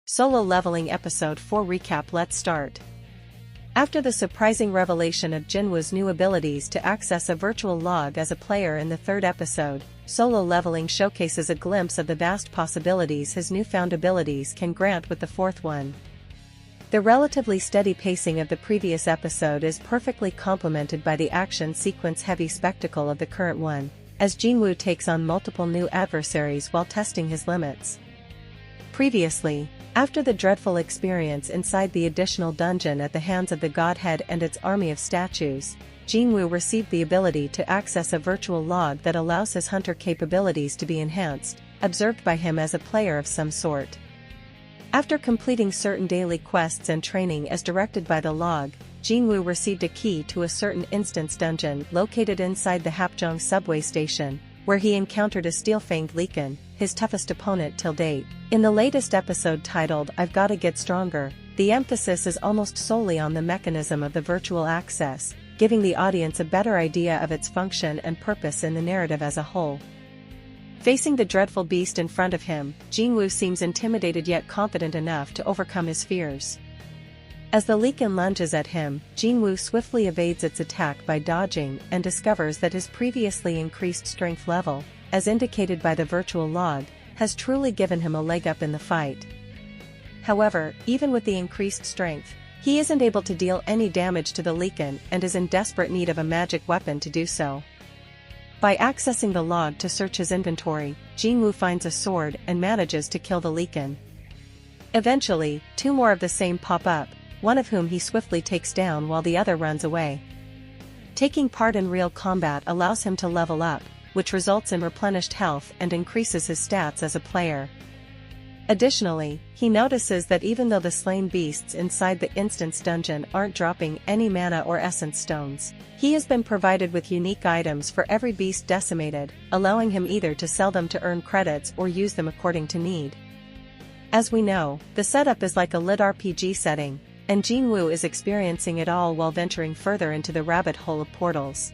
Solo Leveling Episode 4 Recap. Let's start. After the surprising revelation of Jinwoo's new abilities to access a virtual log as a player in the third episode, Solo Leveling showcases a glimpse of the vast possibilities his newfound abilities can grant with the fourth one. The relatively steady pacing of the previous episode is perfectly complemented by the action sequence-heavy spectacle of the current one, as Jinwoo takes on multiple new adversaries while testing his limits. Previously, after the dreadful experience inside the additional dungeon at the hands of the Godhead and its army of statues, Jinwoo received the ability to access a virtual log that allows his hunter capabilities to be enhanced, observed by him as a player of some sort. After completing certain daily quests and training as directed by the log, Jinwoo received a key to a certain instance dungeon located inside the Hapjeong subway station, where he encountered a steel-fanged Leekan, his toughest opponent till date. In the latest episode titled I've Gotta Get Stronger, the emphasis is almost solely on the mechanism of the virtual access, giving the audience a better idea of its function and purpose in the narrative as a whole. Facing the dreadful beast in front of him, Jinwoo seems intimidated yet confident enough to overcome his fears. As the Leekan lunges at him, Jinwoo swiftly evades its attack by dodging and discovers that his previously increased strength level, as indicated by the virtual log, has truly given him a leg up in the fight. However, even with the increased strength, he isn't able to deal any damage to the Leekan and is in desperate need of a magic weapon to do so. By accessing the log to search his inventory, Jinwoo finds a sword and manages to kill the Leekan. Eventually, two more of the same pop up, one of whom he swiftly takes down while the other runs away. Taking part in real combat allows him to level up, which results in replenished health and increases his stats as a player. Additionally, he notices that even though the slain beasts inside the instance dungeon aren't dropping any mana or essence stones, he has been provided with unique items for every beast decimated, allowing him either to sell them to earn credits or use them according to need. As we know, the setup is like a lit RPG setting, and Jinwoo is experiencing it all while venturing further into the rabbit hole of portals.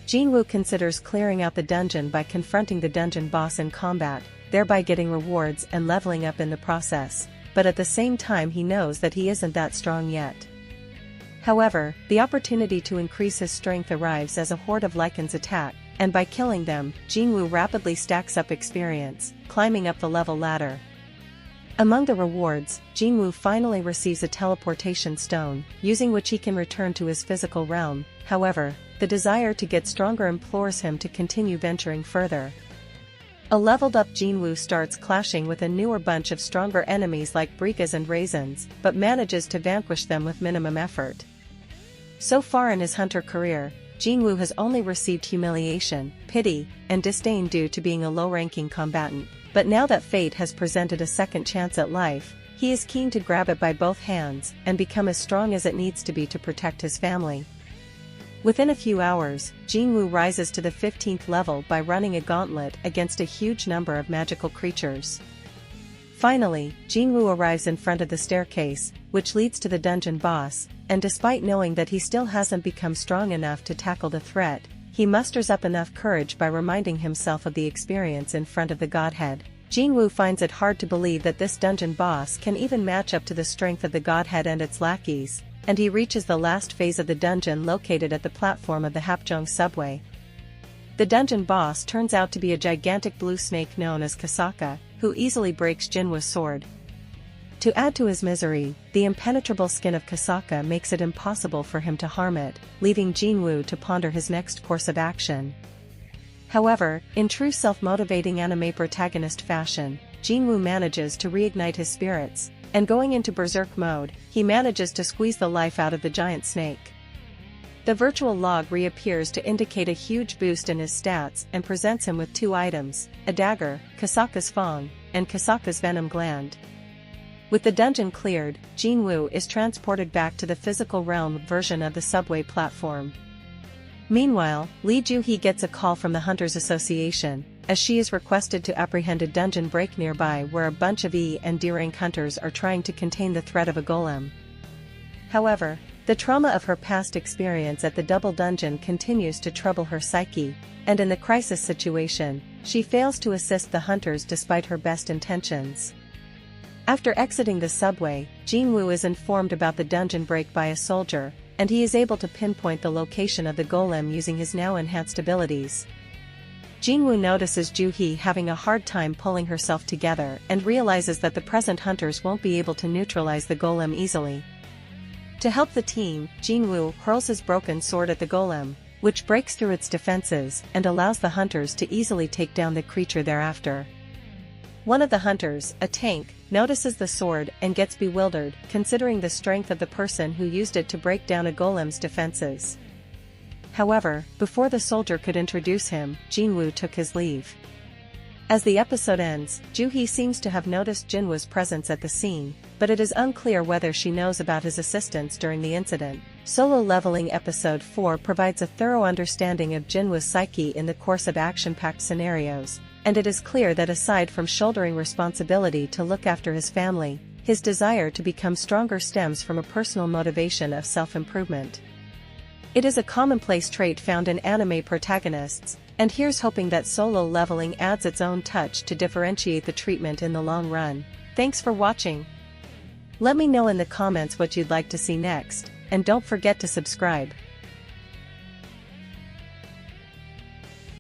Jinwoo considers clearing out the dungeon by confronting the dungeon boss in combat, thereby getting rewards and leveling up in the process, but at the same time he knows that he isn't that strong yet. However, the opportunity to increase his strength arrives as a horde of Lycans attack, and by killing them, Jinwoo rapidly stacks up experience, climbing up the level ladder. Among the rewards, Jinwoo finally receives a teleportation stone, using which he can return to his physical realm. However, the desire to get stronger implores him to continue venturing further. A leveled-up Jinwoo starts clashing with a newer bunch of stronger enemies like Brigas and Raisins, but manages to vanquish them with minimum effort. So far in his hunter career, Jinwoo has only received humiliation, pity, and disdain due to being a low-ranking combatant, but now that fate has presented a second chance at life, he is keen to grab it by both hands and become as strong as it needs to be to protect his family. Within a few hours, Jinwoo rises to the 15th level by running a gauntlet against a huge number of magical creatures. Finally, Jinwoo arrives in front of the staircase, which leads to the dungeon boss, and despite knowing that he still hasn't become strong enough to tackle the threat, he musters up enough courage by reminding himself of the experience in front of the Godhead. Jinwoo finds it hard to believe that this dungeon boss can even match up to the strength of the Godhead and its lackeys, and he reaches the last phase of the dungeon located at the platform of the Hapjeong subway. The dungeon boss turns out to be a gigantic blue snake known as Kasaka, who easily breaks Jinwoo's sword. To add to his misery, the impenetrable skin of Kasaka makes it impossible for him to harm it, leaving Jinwoo to ponder his next course of action. However, in true self-motivating anime protagonist fashion, Jinwoo manages to reignite his spirits, and going into berserk mode, he manages to squeeze the life out of the giant snake. The virtual log reappears to indicate a huge boost in his stats and presents him with two items, a dagger, Kasaka's Fang, and Kasaka's Venom Gland. With the dungeon cleared, Jinwoo is transported back to the physical realm version of the subway platform. Meanwhile, Lee Joo-hee gets a call from the Hunters Association, as she is requested to apprehend a dungeon break nearby where a bunch of E and D-rank hunters are trying to contain the threat of a golem. However, the trauma of her past experience at the double dungeon continues to trouble her psyche, and in the crisis situation, she fails to assist the hunters despite her best intentions. After exiting the subway, Jinwoo is informed about the dungeon break by a soldier, and he is able to pinpoint the location of the golem using his now enhanced abilities. Jinwoo notices Juhee having a hard time pulling herself together and realizes that the present hunters won't be able to neutralize the golem easily. To help the team, Jinwoo hurls his broken sword at the golem, which breaks through its defenses and allows the hunters to easily take down the creature thereafter. One of the hunters, a tank, notices the sword and gets bewildered, considering the strength of the person who used it to break down a golem's defenses. However, before the soldier could introduce him, Jinwoo took his leave. As the episode ends, Juhee seems to have noticed Jinwoo's presence at the scene, but it is unclear whether she knows about his assistance during the incident. Solo Leveling Episode 4 provides a thorough understanding of Jinwoo's psyche in the course of action-packed scenarios, and it is clear that aside from shouldering responsibility to look after his family, his desire to become stronger stems from a personal motivation of self-improvement. It is a commonplace trait found in anime protagonists, and here's hoping that Solo Leveling adds its own touch to differentiate the treatment in the long run. Thanks for watching. Let me know in the comments what you'd like to see next, and don't forget to subscribe.